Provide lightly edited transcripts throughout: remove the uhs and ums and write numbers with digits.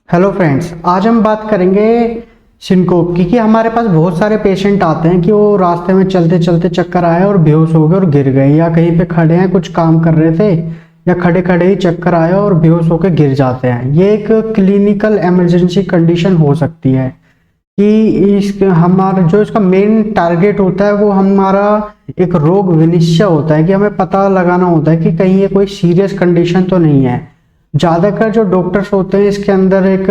Hello friends, आज हम बात करेंगे सिनकोप की। कि हमारे पास बहुत सारे पेशेंट आते हैं कि वो रास्ते में चलते चलते चक्कर आए और बेहोश हो गए और गिर गए, या कहीं पे खड़े हैं कुछ काम कर रहे थे या खड़े खड़े ही चक्कर आया और बेहोश होकर गिर जाते हैं। ये एक क्लिनिकल इमरजेंसी कंडीशन हो सकती है कि इस हमारा जो इसका मेन टारगेट होता है वो हमारा एक रोग विनिश्चय होता है कि हमें पता लगाना होता है कि कहीं ये कोई सीरियस कंडीशन तो नहीं है। ज़्यादातर जो डॉक्टर्स होते हैं इसके अंदर एक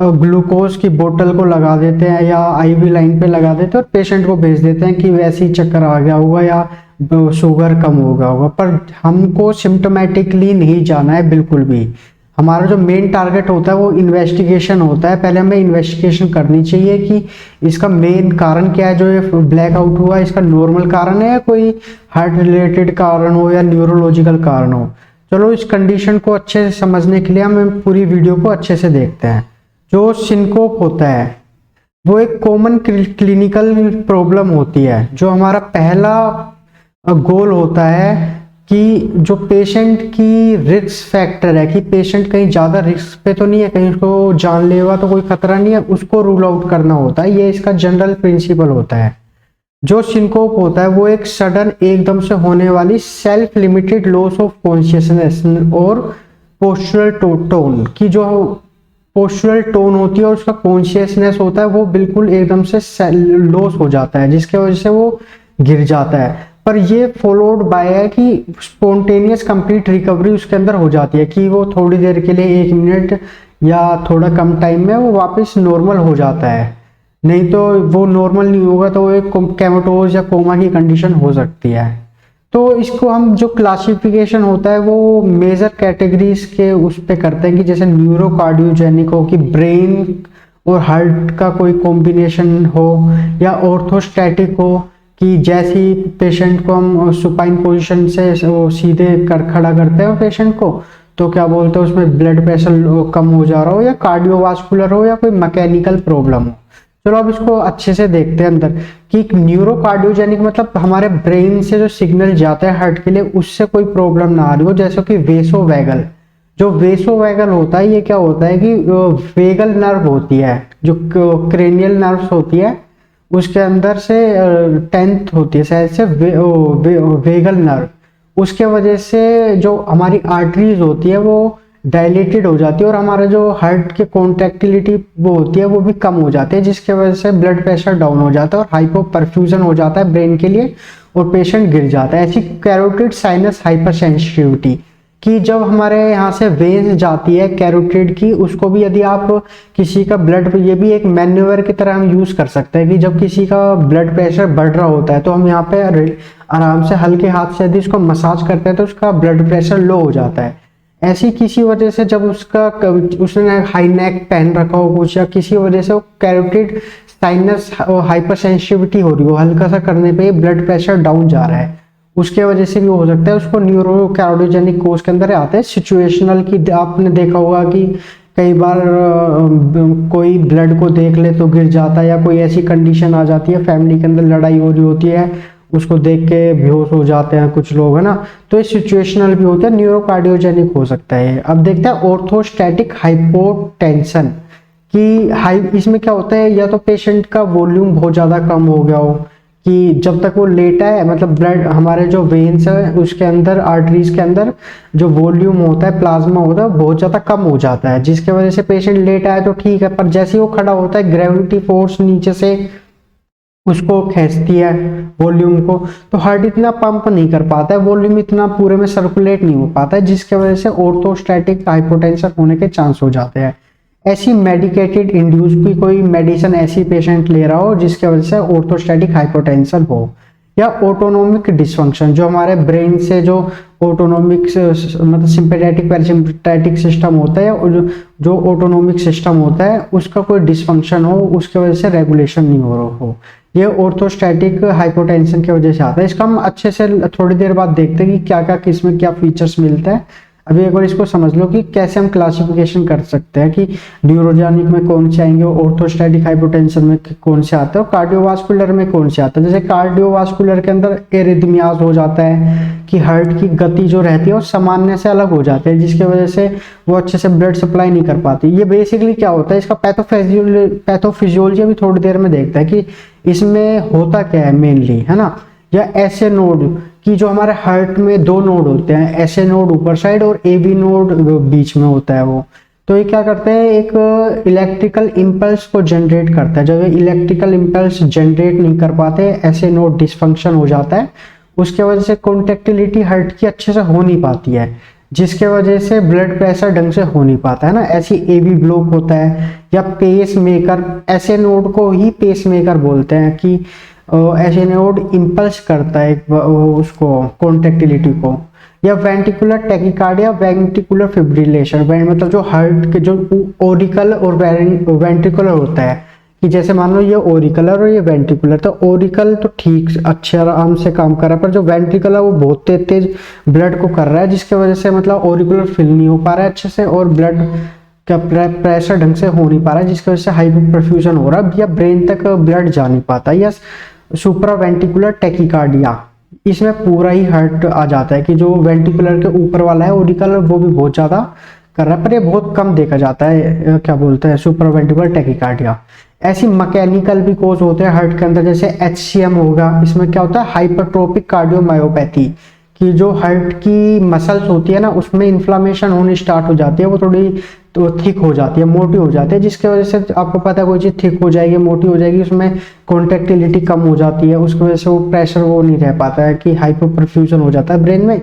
ग्लूकोज की बोतल को लगा देते हैं या आईवी लाइन पे लगा देते हैं और पेशेंट को भेज देते हैं कि वैसे ही चक्कर आ गया होगा या शुगर कम हो गया होगा। पर हमको सिम्टोमेटिकली नहीं जाना है बिल्कुल भी। हमारा जो मेन टारगेट होता है वो इन्वेस्टिगेशन होता है। पहले हमें इन्वेस्टिगेशन करनी चाहिए कि इसका मेन कारण क्या है। जो ये ब्लैकआउट हुआ इसका नॉर्मल कारण है या कोई हार्ट रिलेटेड कारण हो या न्यूरोलॉजिकल कारण हो। चलो इस कंडीशन को अच्छे से समझने के लिए हम पूरी वीडियो को अच्छे से देखते हैं। जो सिनकोप होता है वो एक कॉमन क्लिनिकल प्रॉब्लम होती है। जो हमारा पहला गोल होता है कि जो पेशेंट की रिस्क फैक्टर है कि पेशेंट कहीं ज़्यादा रिस्क पे तो नहीं है, कहीं उसको जानलेवा तो कोई खतरा नहीं है, उसको रूल आउट करना होता है। ये इसका जनरल प्रिंसिपल होता है। जो सिनकोप होता है वो एक सडन एकदम से होने वाली self limited loss of consciousness और पोस्चरल टोन की जो पोस्चरल टोन होती है और उसका कॉन्शियसनेस होता है वो बिल्कुल एकदम से लॉस हो जाता है, जिसके वजह से वो गिर जाता है। पर ये फॉलोड बाय है कि स्पॉन्टेनियस कंप्लीट रिकवरी उसके अंदर हो जाती है कि वो थोड़ी देर के लिए 1 मिनट या थोड़ा कम टाइम में वो वापस नॉर्मल हो जाता है। नहीं तो वो नॉर्मल नहीं होगा तो वो एक कैमाटोज या कोमा की कंडीशन हो सकती है। तो इसको हम जो क्लासिफिकेशन होता है वो मेजर कैटेगरीज के उस पे करते हैं कि जैसे न्यूरोकार्डियोजेनिक हो कि ब्रेन और हार्ट का कोई कॉम्बिनेशन हो, या ऑर्थोस्टैटिक हो कि जैसी पेशेंट को हम सुपाइन पोजीशन से सीधे कर खड़ा करते हैं पेशेंट को तो क्या बोलते हैं उसमें ब्लड प्रेशर कम हो जा रहा हो, या कार्डियोवास्कुलर हो, या कोई मैकेनिकल प्रॉब्लम हो। चलो अब इसको अच्छे से देखते हैं अंदर कि न्यूरोकार्डियोजेनिक मतलब हमारे ब्रेन से जो सिग्नल जाता है हार्ट के लिए उससे कोई प्रॉब्लम ना आ रही हो। जैसे कि वेसोवैगल, जो वेसोवैगल होता है ये क्या होता है कि वेगल नर्व होती है जो क्रेनियल नर्व्स होती है उसके अंदर से 10th होती है शायद से वेगल नर्व। उसके वजह से जो हमारी आर्टरीज होती है वो डायलेटेड हो जाती है और हमारा जो हार्ट की कॉन्ट्रैक्टिलिटी वो होती है वो भी कम हो जाती है, जिसके वजह से ब्लड प्रेशर डाउन हो जाता है और हाइपोपरफ्यूजन हो जाता है ब्रेन के लिए और पेशेंट गिर जाता है। ऐसी कैरोटिड साइनस हाइपरसेंसिटिविटी कि जब हमारे यहाँ से वेन्स जाती है कैरोटिड की, उसको भी यदि आप किसी का ब्लड, ये भी एक मैन्यूवर की तरह हम यूज कर सकते हैं कि जब किसी का ब्लड प्रेशर बढ़ रहा होता है तो हम यहाँ पे आराम से हल्के हाथ से यदि उसको मसाज करते हैं तो उसका ब्लड प्रेशर लो हो जाता है। ऐसी किसी वजह से जब उसने हाई नेक पहन रखा हो कुछ, या किसी वजह से वो कैरोटिड साइनस हाइपरसेंसिटिविटी हो रही हो, हल्का सा करने पे ब्लड प्रेशर डाउन जा रहा है, उसके वजह से भी हो सकता है। उसको न्यूरोकार्डियोजेनिक कोर्स के अंदर आते हैं सिचुएशनल की। आपने देखा होगा कि कई बार कोई ब्लड को देख ले तो गिर जाता है, या कोई ऐसी कंडीशन आ जाती है फैमिली के अंदर लड़ाई हो रही होती है उसको देख के बेहोश हो जाते हैं कुछ लोग, है ना। तो ये सिचुएशनल भी होता है, न्यूरोकार्डियोजेनिक हो सकता है। अब देखते हैं ऑर्थोस्टैटिक हाइपोटेंशन कि इसमें क्या होता है, या तो पेशेंट का वॉल्यूम बहुत ज़्यादा कम हो गया हो कि जब तक वो लेटा है मतलब ब्लड हमारे जो वेन्स है उसके अंदर आर्टरीज के अंदर जो वॉल्यूम होता है प्लाज्मा होता है बहुत ज़्यादा कम हो जाता है, जिसके वजह से पेशेंट लेटा है तो ठीक है। पर जैसे ही वो खड़ा होता है ग्रेविटी फोर्स नीचे से उसको खींचती है वॉल्यूम को, तो हार्ट इतना पंप नहीं कर पाता है, वॉल्यूम इतना पूरे में सर्कुलेट नहीं हो पाता है, जिसके वजह से ऑर्थोस्टैटिक हाइपोटेंशन होने के चांस हो जाते हैं। ऐसी मेडिकेटेड इंड्यूस भी कोई मेडिसिन ऐसी पेशेंट ले रहा हो जिसके वजह से ऑर्थोस्टैटिक हाइपोटेंशन हो, या ऑटोनोमिक डिसफंक्शन जो हमारे ब्रेन से जो ऑटोनोमिक मतलब सिंपैथेटिक पैरासिम्पैथेटिक सिस्टम होता है और जो ऑटोनोमिक सिस्टम होता है उसका कोई डिसफंक्शन हो, उसके वजह से रेगुलेशन नहीं हो रहा हो, ये ऑर्थोस्टैटिक हाइपोटेंशन की वजह से आता है। इसका हम अच्छे से थोड़ी देर बाद देखते हैं कि क्या क्या किसमें क्या फीचर्स मिलते हैं। अभी एक बार इसको समझ लो कि कैसे हम क्लासिफिकेशन कर सकते हैं कि न्यूरोजेनिक में कौन से आएंगे, ऑर्थोस्टैटिक हाइपोटेंशन में कौन से आते हैं और कार्डियोवास्कुलर में कौन से आते हैं। जैसे कार्डियोवास्कुलर के अंदर एरिथमियाज हो जाता है कि हार्ट की गति जो रहती है वो सामान्य से अलग हो जाती है, जिसकी वजह से वो अच्छे से ब्लड सप्लाई नहीं कर पाती। ये बेसिकली क्या होता है, इसका पैथोफिजियोलॉजी अभी थोड़ी देर में देखते हैं कि इसमें होता क्या है मेनली, है ना। या ऐसे नोड कि जो हमारे हार्ट में दो नोड होते हैं, ऐसे नोड ऊपर साइड और एबी नोड बीच में होता है वो, तो ये क्या करते हैं, एक इलेक्ट्रिकल इंपल्स को जनरेट करता है। जब ये इलेक्ट्रिकल इंपल्स जनरेट नहीं कर पाते, ऐसे नोड डिसफंक्शन हो जाता है, उसके वजह से कॉन्ट्रेक्टिलिटी हार्ट की अच्छे से हो नहीं पाती है, जिसके वजह से ब्लड प्रेशर ढंग से हो नहीं पाता है ना। ऐसी एबी ब्लॉक होता है। या पेस मेकर, ऐसे नोड को ही पेस मेकर बोलते हैं कि ऐसे नोड इंपल्स करता है उसको कॉन्ट्रेक्टिलिटी को। या वेंट्रिकुलर टैकिकार्डिया, वेंट्रिकुलर फिब्रिलेशन, मतलब जो हार्ट के जो ओरिकल और वेंट्रिकुलर होता है कि जैसे मान लो ये ओरिकलर और ये वेंट्रिकुलर, तो ओरिकल तो ठीक अच्छे आराम से काम कर रहा है, पर जो वेंट्रिकल है वो बहुत तेज तेज ब्लड को कर रहा है, जिसके वजह से मतलब ओरिकुलर फिल नहीं हो पा रहा है अच्छे से और ब्लड का प्रेशर ढंग से हो नहीं पा रहा है, जिसकी वजह से हाइपोपरफ्यूजन हो रहा है या ब्रेन तक ब्लड जा नहीं पाता। या सुप्रावेंट्रिकुलर टैकिकार्डिया, इसमें पूरा ही हार्ट आ जाता है कि जो वेंट्रिकुलर के ऊपर वाला है ओरिकल, वो भी बहुत ज्यादा कर रहा है, पर ये बहुत कम देखा जाता है, क्या बोलते हैं, सुप्रावेंट्रिकुलर टैकिकार्डिया। ऐसी मैकेनिकल भी कोज होते हैं हार्ट के अंदर, जैसे HCM होगा। इसमें क्या होता है, हाइपरट्रोपिक कार्डियोमायोपैथी, कि जो हार्ट की मसल्स होती है ना उसमें इन्फ्लामेशन होनी स्टार्ट हो जाती है, वो थोड़ी तो थिक हो जाती है, मोटी हो जाती है, जिसकी वजह से आपको पता है कोई चीज थिक हो जाएगी, मोटी हो जाएगी, उसमें कॉन्ट्रेक्टिलिटी कम हो जाती है, उसकी वजह से वो प्रेशर वो नहीं रह पाता है कि हाइपोपरफ्यूजन हो जाता है ब्रेन में।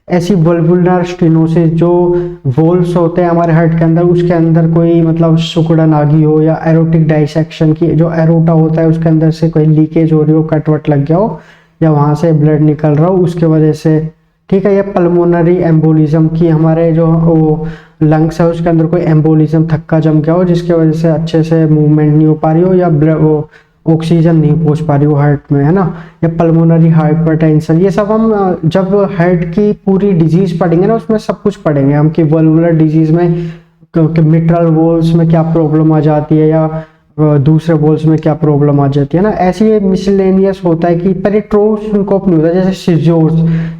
ऐसी वल्वुलर स्टेनोसिस, जो वोल्स होते हैं हमारे हार्ट के अंदर, उसके अंदर कोई मतलब सिकुड़न आ गई हो, या एरोटिक डाइसेक्शन की जो एरोटा होता है उसके अंदर से कोई लीकेज हो रही हो, कटवट लग गया हो, या वहां से ब्लड निकल रहा हो उसके वजह से, ठीक है। या पल्मोनरी एम्बोलिज्म की, हमारे जो वो लंग्स है उसके अंदर कोई एम्बोलिज्म, थक्का जम गया हो, जिसके वजह से अच्छे से मूवमेंट नहीं हो पा रही हो, या वो ऑक्सीजन नहीं पहुंच पा रही हो हार्ट में, है ना। या पल्मोनरी हाइपरटेंशन, ये सब हम जब हार्ट की पूरी डिजीज पढ़ेंगे ना उसमें सब कुछ पढ़ेंगे हम कि वल्वुलर डिजीज में मिट्रल वॉल्स में क्या प्रॉब्लम आ जाती है, या दूसरे वॉल्स में क्या प्रॉब्लम आ जाती है ना। ऐसे मिसलेनियस होता है कि पर ये ट्रू सिंकोप नहीं होता। जैसे सिजोर्स,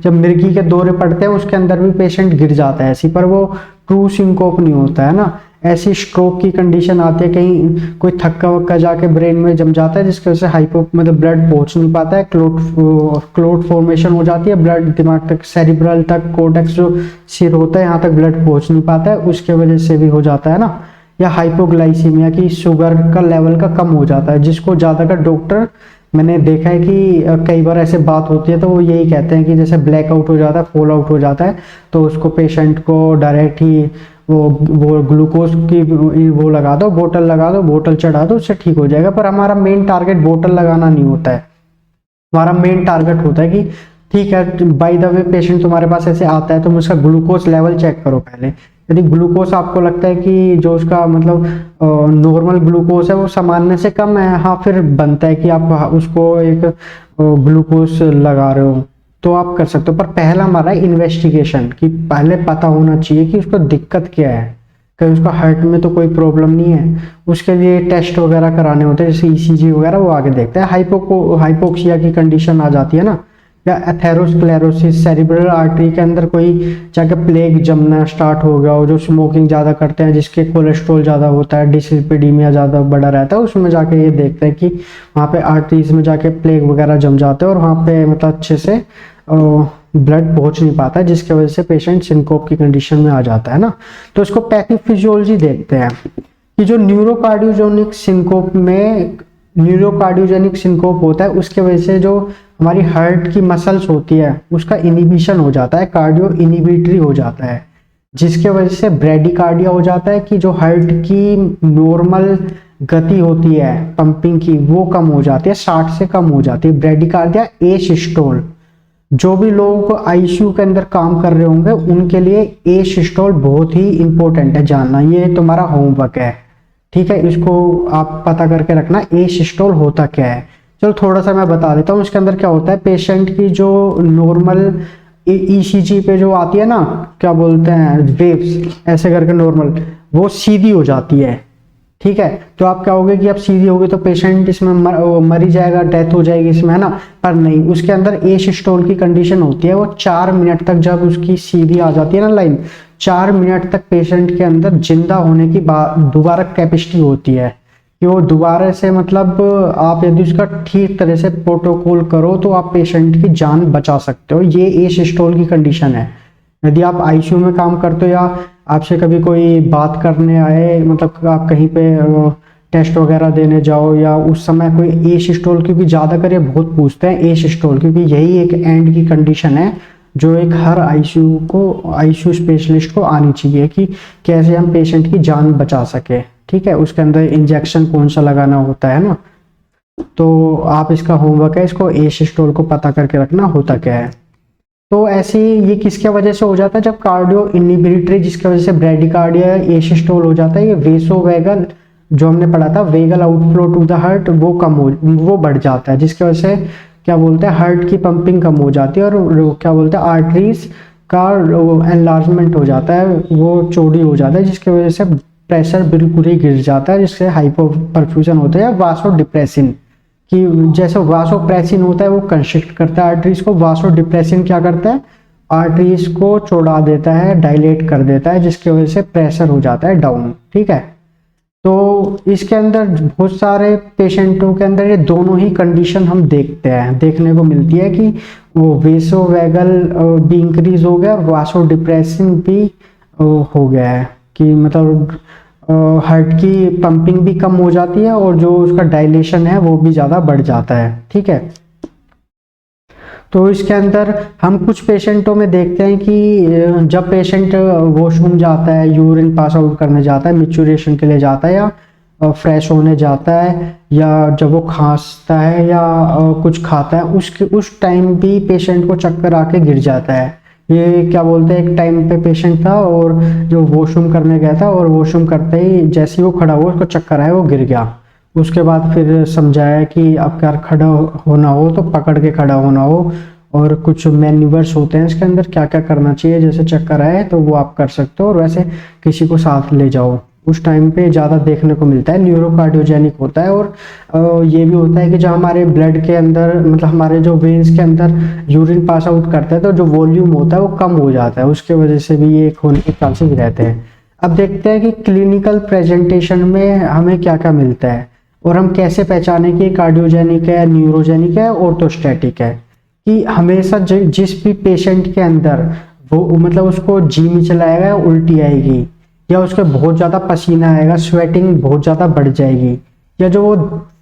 जब मिर्गी के दौरे पड़ते हैं उसके अंदर भी पेशेंट गिर जाता है ऐसी, पर वो ट्रू सिंकोप नहीं होता है ना। ऐसी स्ट्रोक की कंडीशन आती है, कहीं कोई थक्का वक्का जाके ब्रेन में जम जाता है, जिसकी वजह से हाइपो मतलब ब्लड पहुंच नहीं पाता है, क्लोट फॉर्मेशन हो जाती है, ब्लड दिमाग तक, सेरिब्रल तक, कोर्टेक्स जो सिर होता है यहाँ तक ब्लड पहुंच नहीं पाता है, उसके वजह से भी हो जाता है ना। या हाइपोग्लाइसीमिया की, शुगर का लेवल का कम हो जाता है, जिसको ज्यादातर डॉक्टर, मैंने देखा है कि कई बार ऐसे बात होती है तो वो यही कहते हैं कि जैसे ब्लैकआउट हो जाता है, फॉल आउट हो जाता है, तो उसको पेशेंट को डायरेक्ट ही वो ग्लूकोज की वो लगा दो, बोतल लगा दो, बोतल चढ़ा दो, उससे ठीक हो जाएगा। पर हमारा मेन टारगेट बोतल लगाना नहीं होता है, हमारा मेन टारगेट होता है कि ठीक है बाय द वे पेशेंट तुम्हारे पास ऐसे आता है, तुम उसका ग्लूकोज लेवल चेक करो पहले। यदि ग्लूकोज आपको लगता है कि जो उसका मतलब नॉर्मल ग्लूकोज है वो सामान्य से कम है, हाँ फिर बनता है कि आप उसको एक ग्लूकोज लगा रहे हो तो आप कर सकते हो। पर पहला हमारा इन्वेस्टिगेशन, कि पहले पता होना चाहिए कि उसको दिक्कत क्या है, कहीं उसका हार्ट में तो कोई प्रॉब्लम नहीं है। उसके लिए टेस्ट वगैरह कराने होते हैं, जैसे ECG वगैरह, वो आगे देखते हैं। हाइपोक्सिया की कंडीशन आ जाती है ना, या एथेरोस्क्लेरोसिस, सेरिब्रल आर्टरी के अंदर कोई जाके प्लेग जमना स्टार्ट हो गया हो, जो स्मोकिंग ज़्यादा करते हैं, जिसके कोलेस्ट्रॉल ज़्यादा होता है, डिसलिपिडीमिया ज़्यादा बड़ा रहता है, उसमें जाके ये देखते हैं कि वहाँ पे आर्टरीज में जाके प्लेग वगैरह जम जाते हैं और वहाँ पे मतलब अच्छे से ब्लड पहुंच नहीं पाता है, जिसकी वजह से पेशेंट सिनकोप की कंडीशन में आ जाता है ना। तो इसको पैथोफिजियोलॉजी देखते हैं कि जो न्यूरोकार्डियोजेनिक सिनकोप होता है, उसके वजह से जो हमारी हार्ट की मसल्स होती है उसका इनिबिशन हो जाता है, कार्डियो इनिबिटरी हो जाता है, जिसके वजह से ब्रेडिकार्डिया हो जाता है कि जो हार्ट की नॉर्मल गति होती है पंपिंग की वो कम हो जाती है, 60 से कम हो जाती है। ब्रेडिकार्डिया एसिस्टोल, जो भी लोग ICU के अंदर काम कर रहे होंगे उनके लिए एसिस्टोल बहुत ही इंपॉर्टेंट है जानना, ये तुम्हारा होमवर्क है, ठीक है। इसको आप पता करके रखना एसिस्टोल होता क्या है। चलो थोड़ा सा मैं बता देता हूँ इसके अंदर क्या होता है। पेशेंट की जो नॉर्मल ईसीजी पे जो आती है ना, क्या बोलते हैं, वेव्स ऐसे करके नॉर्मल, वो सीधी हो जाती है। ठीक है, तो आप क्या होगे कि अब सीधी होगी तो पेशेंट इसमें मर ही जाएगा, डेथ हो जाएगी इसमें, है ना। पर नहीं, उसके अंदर एसिस्टोल की कंडीशन होती है, वो 4 मिनट तक जब उसकी सीधी आ जाती है ना लाइन, 4 मिनट तक पेशेंट के अंदर जिंदा होने की दोबारा कैपेसिटी होती है कि वो दोबारा से, मतलब आप यदि उसका ठीक तरह से प्रोटोकॉल करो तो आप पेशेंट की जान बचा सकते हो। ये एसिस्टोल की कंडीशन है। यदि आप आईसीयू में काम करते हो या आपसे कभी कोई बात करने आए, मतलब आप कहीं पे टेस्ट वगैरह देने जाओ, या उस समय कोई एसिस्टोल, क्योंकि ज़्यादा कर ये बहुत पूछते हैं एसिस्टोल, क्योंकि यही एक एंड की कंडीशन है जो एक हर आईसीयू स्पेशलिस्ट को आनी चाहिए कि कैसे हम पेशेंट की जान बचा सके। ठीक है, उसके अंदर इंजेक्शन कौन सा लगाना होता है ना, तो आप इसका होमवर्क है, इसको एसिस्टोल को पता करके रखना होता क्या है। तो ऐसे ये किसके वजह से हो जाता है, जब कार्डियो इनहिबिटरी, जिसकी वजह से ब्रेडिकार्डिया एसिस्टोल हो जाता है, ये वेसोवेगल जो हमने पढ़ा था, vagal outflow to the heart, वो बढ़ जाता है, जिसकी वजह से क्या बोलते हैं, हार्ट की पंपिंग कम हो जाती है, और क्या बोलते हैं, आर्टरीज का एनलार्जमेंट हो जाता है, वो चौड़ी हो जाता है, जिसकी वजह से प्रेशर बिल्कुल ही गिर जाता है, जिससे हाइपोपरफ्यूजन होता है, वासोडिप्रेसिन कि जैसे वासोप्रेसिन होता है वो कंस्ट्रिक्ट करता है आर्टरीज को, वासोडिप्रेसिन क्या करता है, आर्टरीज को चौड़ा देता है, डायलेट कर देता है, जिसकी वजह से प्रेशर हो जाता है डाउन। ठीक है, तो इसके अंदर बहुत सारे पेशेंटों के अंदर ये दोनों ही कंडीशन हम देखने को मिलती है कि वो वेसोवेगल भी इंक्रीज हो गया और वासोडिप्रेसिन भी हो गया है, कि मतलब हार्ट की पंपिंग भी कम हो जाती है और जो उसका डायलेशन है वो भी ज़्यादा बढ़ जाता है। ठीक है, तो इसके अंदर हम कुछ पेशेंटों में देखते हैं कि जब पेशेंट वॉशरूम जाता है, यूरिन पास आउट करने जाता है, मिचुरेशन के लिए जाता है, या फ्रेश होने जाता है, या जब वो खांसता है या कुछ खाता है, उस टाइम भी पेशेंट को चक्कर आके गिर जाता है। ये क्या बोलते हैं, एक टाइम पे पेशेंट था और जो वॉशरूम करने गया था, और वॉशरूम करते ही जैसे ही वो खड़ा हुआ उसको चक्कर आया, वो गिर गया। उसके बाद फिर समझाया कि अब क्या खड़ा होना हो तो पकड़ के खड़ा होना हो, और कुछ मैन्यूवर्स होते हैं इसके अंदर, क्या क्या करना चाहिए, जैसे चक्कर आए तो वो आप कर सकते हो, और वैसे किसी को साथ ले जाओ। उस टाइम पे ज़्यादा देखने को मिलता है, न्यूरोकार्डियोजेनिक होता है। और ये भी होता है कि जो हमारे ब्लड के अंदर, मतलब हमारे जो वेन्स के अंदर यूरिन पास आउट करता है तो जो वॉल्यूम होता है वो कम हो जाता है, उसके वजह से भी ये होने के चांसेस रहते हैं। अब देखते हैं कि क्लिनिकल प्रेजेंटेशन में हमें क्या क्या मिलता है, और हम कैसे पहचाने कि कार्डियोजेनिक है, न्यूरोजेनिक है, ऑर्थोस्टैटिक है। कि हमेशा जिस भी पेशेंट के अंदर वो, मतलब उसको जी में चलाएगा या उल्टी आएगी, या उसके बहुत ज़्यादा पसीना आएगा, स्वेटिंग बहुत ज़्यादा बढ़ जाएगी, या जो वो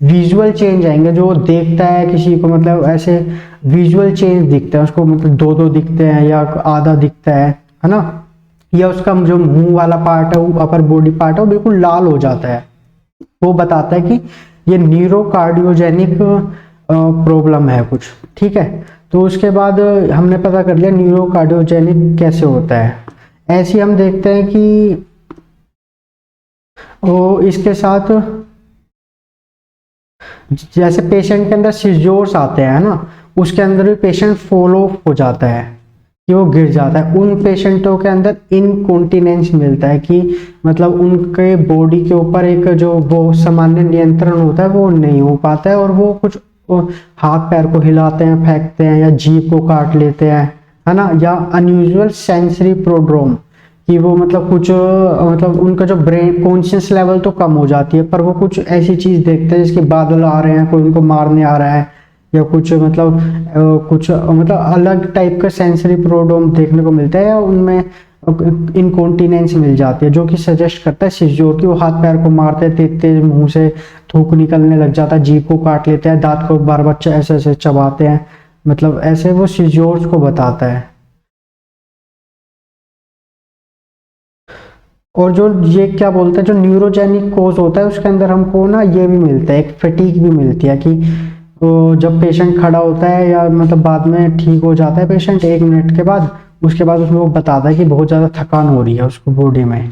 विजुअल चेंज आएंगे, जो वो देखता है किसी को, मतलब ऐसे विजुअल चेंज दिखता है उसको, मतलब दो दिखते हैं या आधा दिखता है ना, या उसका जो मुंह वाला पार्ट है, अपर बॉडी पार्ट है, वो बिल्कुल लाल हो जाता है, वो बताता है कि ये न्यूरोकार्डियोजेनिक प्रॉब्लम है कुछ। ठीक है, तो उसके बाद हमने पता कर लिया न्यूरोकार्डियोजेनिक कैसे होता है। ऐसे हम देखते हैं कि वो इसके साथ जैसे पेशेंट के अंदर सीजोर्स आते हैं ना, उसके अंदर भी पेशेंट फॉलो हो जाता है कि वो गिर जाता है। उन पेशेंटों के अंदर इनकॉन्टिनेंस मिलता है कि मतलब उनके बॉडी के ऊपर एक जो वो सामान्य नियंत्रण होता है वो नहीं हो पाता है, और वो कुछ हाथ पैर को हिलाते हैं, फेंकते हैं, या जीभ को काट लेते हैं, है ना, या अनयूजुअल सेंसरी प्रोड्रोम कि वो मतलब कुछ मतलब उनका जो ब्रेन कॉन्शियस लेवल तो कम हो जाती है, पर वो कुछ ऐसी चीज देखते हैं जिसके बादल आ रहे हैं, कोई उनको मारने आ रहा है, या कुछ कुछ अलग टाइप का सेंसरी प्रोड्रोम देखने को मिलता है, या उनमें इनकॉन्टिनेंस मिल जाती है, जो कि सजेस्ट करता है सिजोर की। वो हाथ पैर को मारते हैं, तेज तेज मुंह से थूक निकलने लग जाता है, जीभ को काट लेते हैं, दांत को बार बार ऐसे ऐसे चबाते हैं, मतलब ऐसे वो सिजोर्स को बताता है। और जो ये क्या बोलते हैं, जो न्यूरोजेनिक कोज होता है उसके अंदर हमको ना ये भी मिलता है, एक फटीग भी मिलती है कि जब पेशेंट खड़ा होता है या मतलब बाद में ठीक हो जाता है पेशेंट 1 मिनट के बाद, उसके बाद उसमें वो बताता है कि बहुत ज़्यादा थकान हो रही है उसको बॉडी में,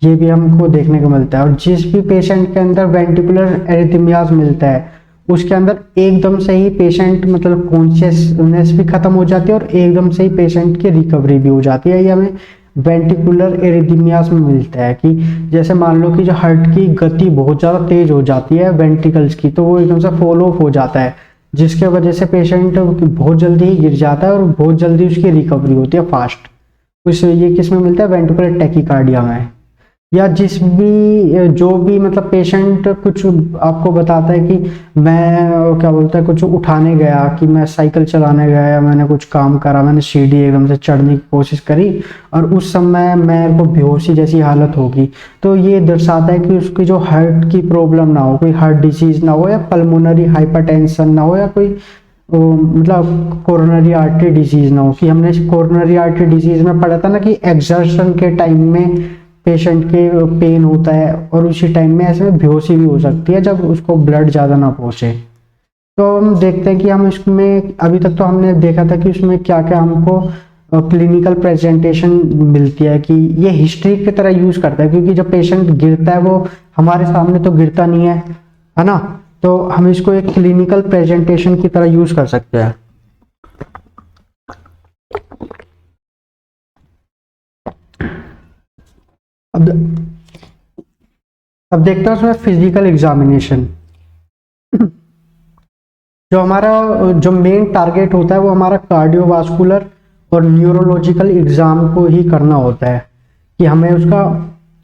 ये भी हमको देखने को मिलता है। और जिस भी पेशेंट के अंदर वेंटिकुलर एरिथमियाज मिलता है उसके अंदर एकदम से ही पेशेंट मतलब कॉन्शियसनेस भी खत्म हो जाती है और एकदम से ही पेशेंट की रिकवरी भी हो जाती है। ये हमें वेंटिकुलर एरिथमियास में मिलता है कि जैसे मान लो कि जो हार्ट की गति बहुत ज़्यादा तेज हो जाती है वेंट्रिकल्स की, तो वो एकदम से फॉल ऑफ हो जाता है, जिसके वजह से पेशेंट बहुत जल्दी ही गिर जाता है और बहुत जल्दी उसकी रिकवरी होती है फास्ट। उस ये किस में मिलता है? वेंट्रिकुलर टैकीकार्डिया में। या जिस भी जो भी मतलब पेशेंट कुछ आपको बताता है कि मैं क्या बोलता है कुछ उठाने गया, कि मैं साइकिल चलाने गया या मैंने कुछ काम करा, मैंने सीढ़ी एकदम से चढ़ने की कोशिश करी और उस समय मेरे को बेहोशी जैसी हालत होगी, तो ये दर्शाता है कि उसकी जो हार्ट की प्रॉब्लम ना हो, कोई हार्ट डिजीज ना हो या पल्मोनरी हाइपरटेंशन ना हो या कोई मतलब कोरोनरी आर्टरी डिजीज ना हो। कि हमने कोरोनरी आर्टरी डिजीज में पढ़ा था ना कि एक्सर्शन के टाइम में पेशेंट के पेन होता है और उसी टाइम में ऐसे में बेहोशी भी हो सकती है जब उसको ब्लड ज़्यादा ना पहुँचे। तो हम देखते हैं कि हम इसमें अभी तक तो हमने देखा था कि उसमें क्या क्या हमको क्लिनिकल प्रेजेंटेशन मिलती है, कि ये हिस्ट्री की तरह यूज करता है, क्योंकि जब पेशेंट गिरता है वो हमारे सामने तो गिरता नहीं है ना, तो हम इसको एक क्लिनिकल प्रेजेंटेशन की तरह यूज कर सकते हैं। अब देखते हैं उसमें फिजिकल एग्जामिनेशन। जो हमारा जो मेन टारगेट होता है वो हमारा कार्डियोवास्कुलर और न्यूरोलॉजिकल एग्जाम को ही करना होता है, कि हमें उसका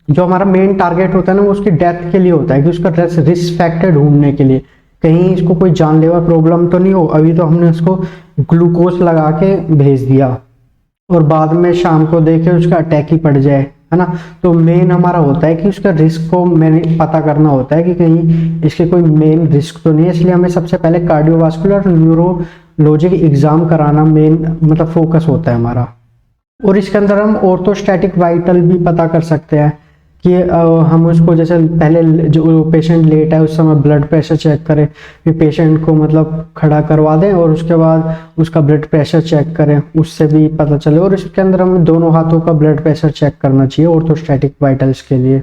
जो हमारा मेन टारगेट होता है ना वो उसकी डेथ के लिए होता है, कि उसका रिस्क फैक्टर ढूंढने के लिए कहीं इसको कोई जानलेवा प्रॉब्लम तो नहीं हो। अभी तो हमने उसको ग्लूकोज लगा के भेज दिया और बाद में शाम को देखे उसका अटैक ही पड़ जाए, है ना। तो मेन हमारा होता है कि उसका रिस्क को मैंने पता करना होता है कि कहीं इसके कोई मेन रिस्क तो नहीं है, इसलिए हमें सबसे पहले कार्डियोवास्कुलर न्यूरोलॉजिक एग्जाम कराना मेन मतलब फोकस होता है हमारा। और इसके अंदर हम ऑर्थोस्टैटिक वाइटल भी पता कर सकते हैं कि हम उसको जैसे पहले जो पेशेंट लेट है उस समय ब्लड प्रेशर चेक करें, फिर पेशेंट को मतलब खड़ा करवा दें और उसके बाद उसका ब्लड प्रेशर चेक करें, उससे भी पता चले। और इसके अंदर हमें दोनों हाथों का ब्लड प्रेशर चेक करना चाहिए ऑर्थोस्टैटिक वाइटल्स के लिए।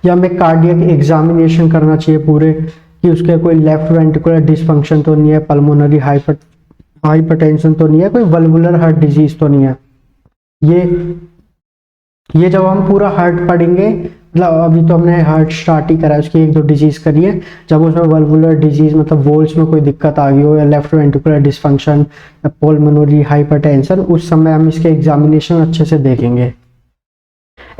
या हमें कार्डियक एग्जामिनेशन करना चाहिए पूरे, कि उसके कोई लेफ्ट वेंट्रिकुलर डिसफंक्शन तो नहीं है, पल्मोनरी हाइपरटेंशन तो नहीं है, कोई वल्वुलर हार्ट डिजीज तो नहीं है। ये जब हम पूरा हार्ट पढ़ेंगे, मतलब अभी तो हमने हार्ट स्टार्ट ही करा है, उसकी एक दो डिजीज करी है, जब उसमें वल्वुलर डिजीज मतलब वोल्स में कोई दिक्कत आ गई हो या लेफ्ट वेंट्रिकुलर डिसफंक्शन या पल्मोनरी हाइपरटेंशन, उस समय हम इसके एग्जामिनेशन अच्छे से देखेंगे।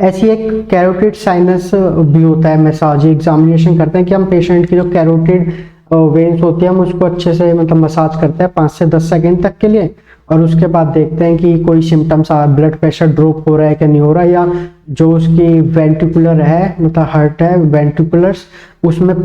ऐसी एक कैरोटिड साइनस भी होता है, मसाज एग्जामिनेशन करते हैं कि हम पेशेंट की जो कैरोटिड वेन्स होती है हम उसको अच्छे से मतलब मसाज करते हैं 5 से 10 सेकेंड तक के लिए, और उसके बाद देखते हैं कि कोई सिम्टम्स ब्लड प्रेशर ड्रॉप हो रहा है कि नहीं हो रहा है, या जो उसकी वेंट्रिकुलर है मतलब हार्ट है वेंट्रिकुलर्स उसमें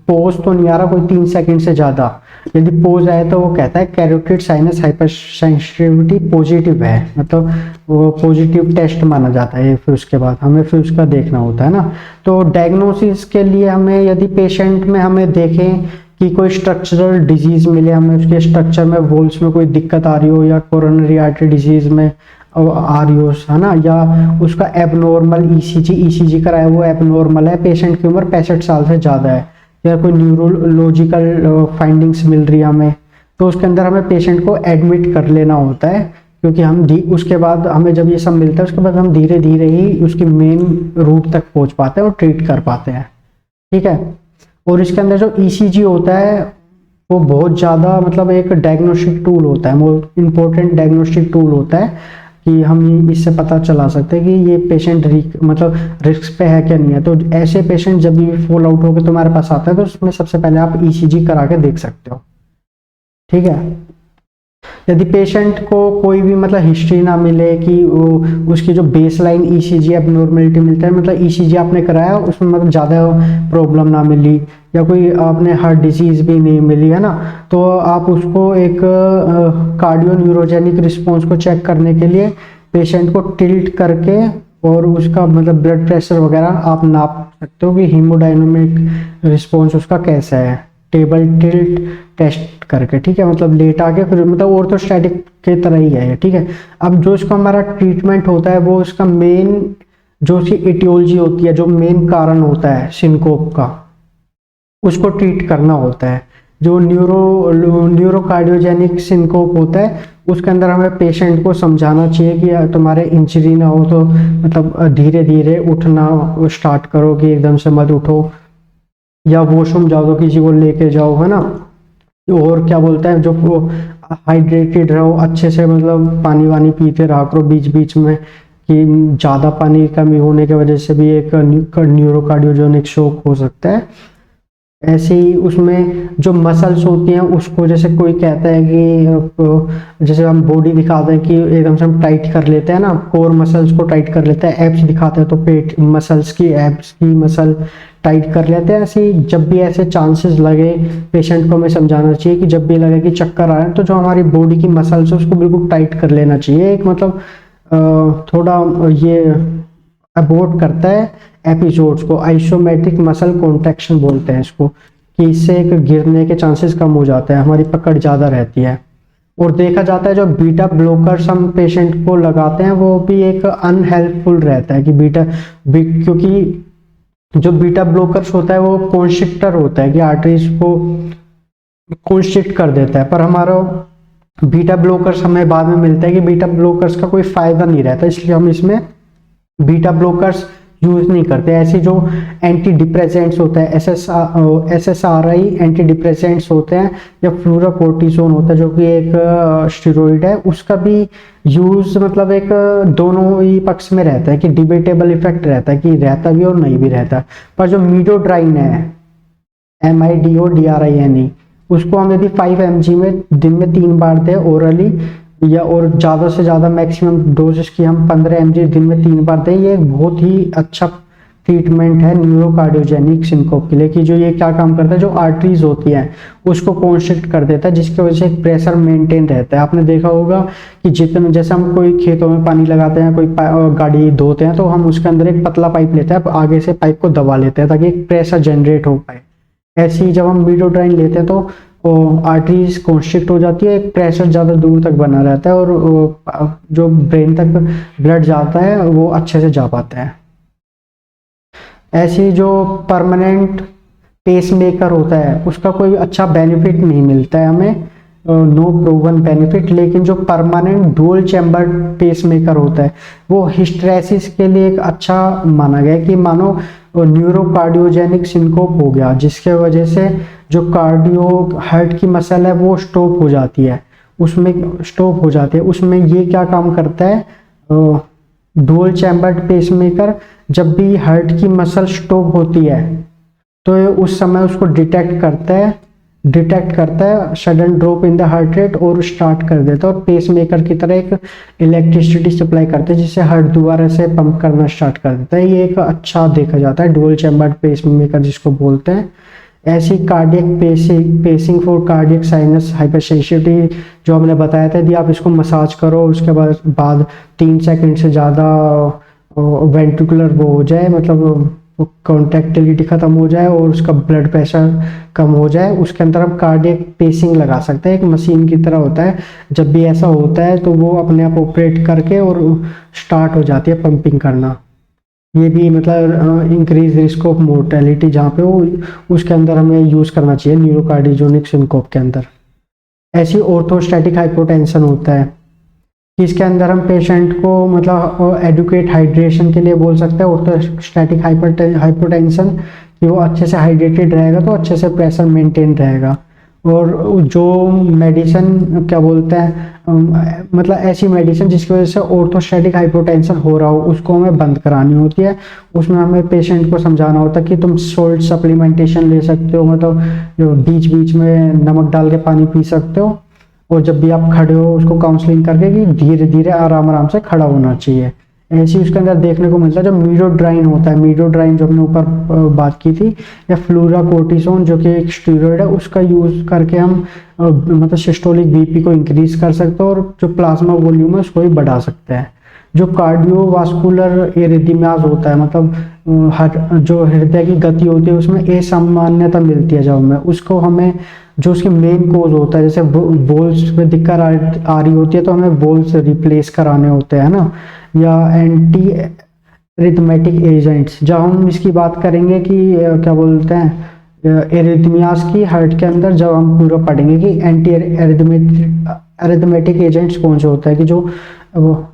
पोज तो नहीं आ रहा कोई 3 सेकंड से ज़्यादा। यदि पोज आए तो वो कहता है कैरोटिड साइनस हाइपरसेंसिटिविटी पॉजिटिव है, मतलब वो पॉजिटिव टेस्ट माना जाता है। फिर उसके बाद हमें फिर उसका देखना होता है ना। तो डायग्नोसिस के लिए हमें यदि पेशेंट में हमें देखें कि कोई स्ट्रक्चरल डिजीज मिले, हमें उसके स्ट्रक्चर में वोल्स में कोई दिक्कत आ रही हो या कोरोनरी आर्टरी डिजीज में आ रही हो, है ना, या उसका एबनॉर्मल ईसीजी कराया वो एबनॉर्मल है, पेशेंट की उम्र 65 साल से ज़्यादा है, या कोई न्यूरोलॉजिकल फाइंडिंग्स मिल रही है हमें, तो उसके अंदर हमें पेशेंट को एडमिट कर लेना होता है। क्योंकि हम उसके बाद हमें जब ये सब मिलता है उसके बाद हम धीरे धीरे ही उसकी मेन रूट तक पहुंच पाते हैं और ट्रीट कर पाते हैं। ठीक है। और इसके अंदर जो ईसीजी होता है वो बहुत ज़्यादा मतलब एक डायग्नोस्टिक टूल होता है, बहुत इंपॉर्टेंट डायग्नोस्टिक टूल होता है, कि हम इससे पता चला सकते हैं कि ये पेशेंट मतलब रिस्क पे है क्या नहीं है। तो ऐसे पेशेंट जब भी फॉल आउट होकर तुम्हारे पास आता है तो उसमें सबसे पहले आप ईसीजी करा के देख सकते हो। ठीक है। यदि पेशेंट को कोई भी मतलब हिस्ट्री ना मिले कि वो उसकी जो बेसलाइन ईसीजी एबनॉर्मलिटी मिलता है, मतलब ईसीजी आपने कराया उसमें मतलब ज़्यादा प्रॉब्लम ना मिली या कोई आपने हार्ट डिजीज भी नहीं मिली, है ना, तो आप उसको एक कार्डियो न्यूरोजेनिक रिस्पॉन्स को चेक करने के लिए पेशेंट को टिल्ट करके और उसका मतलब ब्लड प्रेशर वगैरह आप नाप सकते हो कि हीमोडायनामिक रिस्पॉन्स उसका कैसा है, टेबल टिल्ट टेस्ट करके। ठीक है, मतलब लेट आके फिर मतलब ऑर्थोस्टैटिक के तरह ही है। ठीक है। अब जो इसका हमारा ट्रीटमेंट होता है वो इसका मेन जो उसकी एटियोलॉजी होती है, जो मेन कारण होता है सिनकोप का, उसको ट्रीट करना होता है। जो न्यूरोकार्डियोजेनिक सिनकोप होता है उसके अंदर हमें पेशेंट को समझाना चाहिए कि तुम्हारे इंजरी ना हो तो मतलब धीरे धीरे उठना स्टार्ट करो, कि एकदम से मत उठो, या वॉशरूम जाओ तो किसी को लेके जाओ, है ना। और क्या बोलते हैं, जो हाइड्रेटेड रहो अच्छे से, मतलब पानी वानी पीते रहा करो बीच बीच में, कि ज़्यादा पानी की कमी होने की वजह से भी एक न्यूरोकार्डियोजेनिक शॉक हो सकता है। ऐसे ही उसमें जो मसल्स होती हैं उसको, जैसे कोई कहता है कि जैसे हम बॉडी दिखाते हैं कि एकदम से हम टाइट कर लेते हैं ना, कोर मसल्स को टाइट कर लेते हैं, एब्स दिखाते हैं तो पेट मसल्स की, एब्स की मसल टाइट कर लेते हैं। ऐसे ही जब भी ऐसे चांसेस लगे, पेशेंट को हमें समझाना चाहिए कि जब भी लगे कि चक्कर आ रहे हैं तो जो हमारी बॉडी की मसल्स है उसको बिल्कुल टाइट कर लेना चाहिए। एक मतलब थोड़ा ये अबॉर्ट करता है एपिसोड्स को, आइसोमेट्रिक मसल कॉन्ट्रैक्शन बोलते हैं इसको, कि इससे एक गिरने के चांसेस कम हो जाते हैं, हमारी पकड़ ज़्यादा रहती है। और देखा जाता है जो बीटा ब्लॉकर्स हम पेशेंट को लगाते हैं वो भी एक अनहेल्पफुल रहता है, कि क्योंकि जो बीटा ब्लॉकर्स होता है वो कॉन्स्ट्रिक्टर होता है, कि आर्टरीज को कॉन्स्ट्रिक्ट कर देता है। पर हमारा बीटा ब्लॉकर्स हमें बाद में मिलता है कि बीटा ब्लॉकर्स का कोई फायदा नहीं रहता, इसलिए हम इसमें बीटा ब्लॉकर्स यूज नहीं करते। ऐसे जो एंटी डिप्रेसेंट्स होते हैं, SSRI एंटी डिप्रेसेंट्स होते हैं, या फ्लूरोकोर्टिसोन होता है जो कि एक स्टेरॉइड है, उसका भी यूज मतलब एक दोनों ही पक्ष में रहता है, कि डिबेटेबल इफेक्ट रहता है, कि रहता भी और नहीं भी रहता। पर जो मीडोड्राइन है, MIDODRINE, उसको हम यदि 5 mg में दिन में 3 बार दें ओरली, या और ज़्यादा से ज़्यादा मैक्सिमम डोजेस की हम 15 mg दिन में 3 बार दें, ये एक बहुत ही अच्छा ट्रीटमेंट है न्यूरोकार्डियोजेनिक सिनकोप के लिए। कि जो ये क्या काम करता है, जो आर्टरीज होती हैं उसको कॉन्स्ट्रिक्ट कर देता है, जिसकी वजह से एक प्रेशर मेंटेन रहता है। आपने देखा होगा कि जितने, जैसे हम कोई खेतों में पानी लगाते हैं, कोई गाड़ी धोते हैं, तो हम उसके अंदर एक पतला पाइप लेते हैं, आगे से पाइप को दबा लेते हैं ताकि एक प्रेशर जनरेट हो पाए। ऐसे ही जब हम मीडोड्राइन लेते हैं तो आर्टरीज कॉन्स्ट्रिक्ट हो जाती है, एक प्रेशर ज़्यादा दूर तक बना रहता है, और जो ब्रेन तक ब्लड जाता है वो अच्छे से जा पाता है। ऐसे जो परमानेंट पेस मेकर होता है उसका कोई अच्छा बेनिफिट नहीं मिलता है हमें, नो प्रूवन बेनिफिट। लेकिन जो permanent dual chamber pacemaker होता है वो हिस्टेरेसिस के लिए एक अच्छा माना गया है। कि मानो न्यूरोकार्डियोजेनिक सिनकोप हो गया, जिसके वजह से जो कार्डियो हार्ट की मसल है वो स्टॉप हो जाती है, उसमें ये क्या काम करता है, डुअल चैम्बर्ड पेसमेकर जब भी हार्ट की मसल स्टॉप होती है तो उस समय उसको डिटेक्ट करता है sudden drop in the heart rate, और स्टार्ट कर देता है, और पेसमेकर की तरह एक इलेक्ट्रिसिटी सप्लाई करता है जिससे हार्ट दोबारा से पंप करना स्टार्ट कर देता है। ये एक अच्छा देखा जाता है डुअल चैम्बर्ड पेसमेकर जिसको बोलते हैं। ऐसी cardiac pacing for cardiac sinus hypersensitivity जो हमने बताया था, यदि आप इसको मसाज करो उसके बाद 3 सेकंड से ज़्यादा वेंट्रिकुलर वो हो जाए, मतलब कॉन्ट्रैक्टिलिटी खत्म हो जाए और उसका ब्लड प्रेशर कम हो जाए, उसके अंदर हम कार्डियक पेसिंग लगा सकते हैं। एक मशीन की तरह होता है, जब भी ऐसा होता है तो वो अपने आप ऑपरेट करके और स्टार्ट हो जाती है पंपिंग करना। ये भी मतलब इंक्रीज रिस्क ऑफ मोर्टेलिटी जहाँ पे वो, उसके अंदर हमें यूज़ करना चाहिए न्यूरोकार्डियोजेनिक सिनकोप के अंदर। ऐसी ऑर्थोस्टैटिक हाइपोटेंशन होता है, इसके अंदर हम पेशेंट को मतलब एडुकेट हाइड्रेशन के लिए बोल सकते हैं ऑर्थोस्टैटिक हाइपोटेंशन, कि वो अच्छे से हाइड्रेटेड रहेगा तो अच्छे से प्रेशर मेंटेन रहेगा। और जो मेडिसिन क्या बोलते हैं, मतलब ऐसी मेडिसिन जिसकी वजह से ऑर्थोस्टैटिक हाइपोटेंशन हो रहा हो उसको हमें बंद करानी होती है। उसमें हमें पेशेंट को समझाना होता है कि तुम सोल्ट सप्लीमेंटेशन ले सकते हो, मतलब जो बीच बीच में नमक डाल के पानी पी सकते हो, और जब भी आप खड़े हो उसको काउंसलिंग करके कि धीरे धीरे आराम से खड़ा होना चाहिए। ऐसे ही उसके अंदर देखने को मिलता है जो मीडोड्राइन होता है, मीडोड्राइन जो हमने ऊपर बात की थी, या फ्लूरोकोर्टिसोन जो कि एक स्टेरॉइड है, उसका यूज करके हम मतलब सिस्टोलिक बीपी को इंक्रीज कर सकते हैं और जो प्लाज्मा वॉल्यूम है उसको भी बढ़ा सकते हैं। जो कार्डियोवास्कुलर एरिथमियाज होता है, मतलब जो हृदय की गति होती है उसमें असामान्यता मिलती है जब हमें, उसको हमें जो उसके मेन कोज होता है, जैसे वोल्स में दिक्कत आ रही होती है तो हमें वोल्स रिप्लेस कराने होते हैं ना, या एंटी रिथमेटिक एजेंट्स। जब हम इसकी बात करेंगे कि क्या बोलते हैं एरिथमियास की हार्ट के अंदर जब हम पूरा पढ़ेंगे कि एंटी एरिथमेटिक एजेंट्स कौन से होते हैं, कि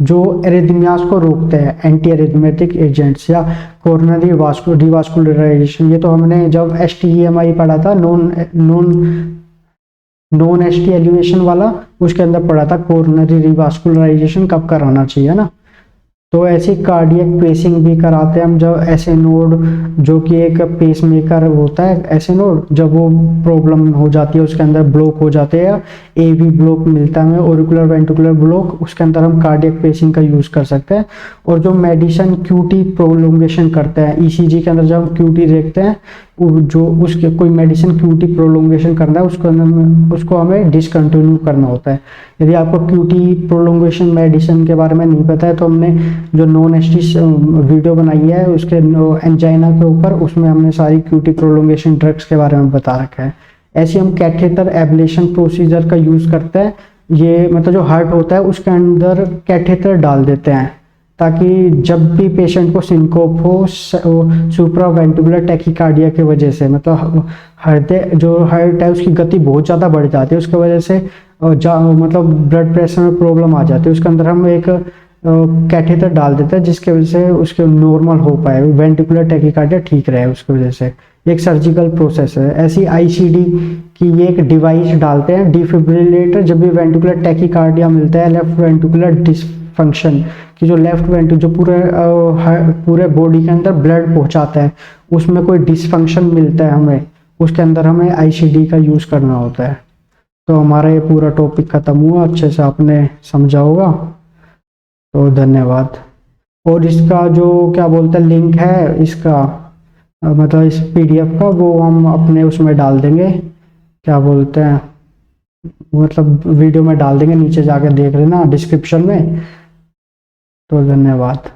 जो एरिथमियास को रोकते हैं, एंटी एरिथमेटिक एजेंट्स या कोरोनरी डिवास्कुलराइजेशन। ये तो हमने जब STEMI पढ़ा था, नॉन ST एलिवेशन वाला, उसके अंदर पढ़ा था कोरोनरी रिवास्कुलराइजेशन कब कराना चाहिए ना। तो ऐसे कार्डियक पेसिंग भी कराते हैं हम, जब ऐसे नोड जो कि एक पेसमेकर होता है, ऐसे नोड जब वो प्रॉब्लम हो जाती है, उसके अंदर ब्लॉक हो जाते हैं, AV ब्लॉक मिलता है हमें, ऑरिकुलर वेंट्रिकुलर ब्लॉक, उसके अंदर हम कार्डियक पेसिंग का यूज़ कर सकते हैं। और जो मेडिसिन QT प्रोलोंगेशन करते हैं, ECG के अंदर जब हम QT देखते हैं, जो उसके कोई मेडिसिन QT प्रोलोंगेशन करना है, उसको हमें डिसकंटिन्यू करना होता है। यदि आपको QT प्रोलोंगेशन मेडिसिन के बारे में नहीं पता है, तो हमने जो नॉन ST वीडियो बनाई है उसके एंजाइना के ऊपर, उसमें हमने सारी QT प्रोलोंगेशन ड्रग्स के बारे में बता रखा है। ऐसे हम कैथेटर एब्लेशन प्रोसीजर का यूज़ करते हैं। ये मतलब जो हार्ट होता है उसके अंदर कैथेटर डाल देते हैं, ताकि जब भी पेशेंट को सिंकोप हो सुप्रावेंट्रिकुलर टैकीकार्डिया की वजह से, मतलब हृदय जो हार्ट है उसकी गति बहुत ज़्यादा बढ़ जाती है, उसकी वजह से मतलब ब्लड प्रेशर में प्रॉब्लम आ जाती है, उसके अंदर हम एक कैथेटर डाल देते हैं, जिसके वजह से उसके नॉर्मल हो पाए, वेंट्रिकुलर टैकीकार्डिया ठीक रहे उसकी वजह से। एक सर्जिकल प्रोसेस है। ऐसी ICD की ये एक डिवाइस डालते हैं, डिफिब्रिलेटर, जब भी वेंट्रिकुलर टैकीकार्डिया मिलता है, लेफ्ट वेंट्रिकुलर डिसफंक्शन की, जो लेफ्ट वेंट्रिकल जो पूरे बॉडी के अंदर ब्लड पहुंचाता है, उसमें कोई डिसफंक्शन मिलता है हमें, उसके अंदर हमें ICD का यूज़ करना होता है। तो हमारा ये पूरा टॉपिक ख़त्म हुआ, अच्छे से आपने समझा होगा, तो धन्यवाद। और इसका जो क्या बोलते हैं लिंक है इसका, मतलब इस PDF का, वो हम अपने उसमें डाल देंगे, क्या बोलते हैं, मतलब वीडियो में डाल देंगे, नीचे जाके देख लेना डिस्क्रिप्शन में। तो धन्यवाद।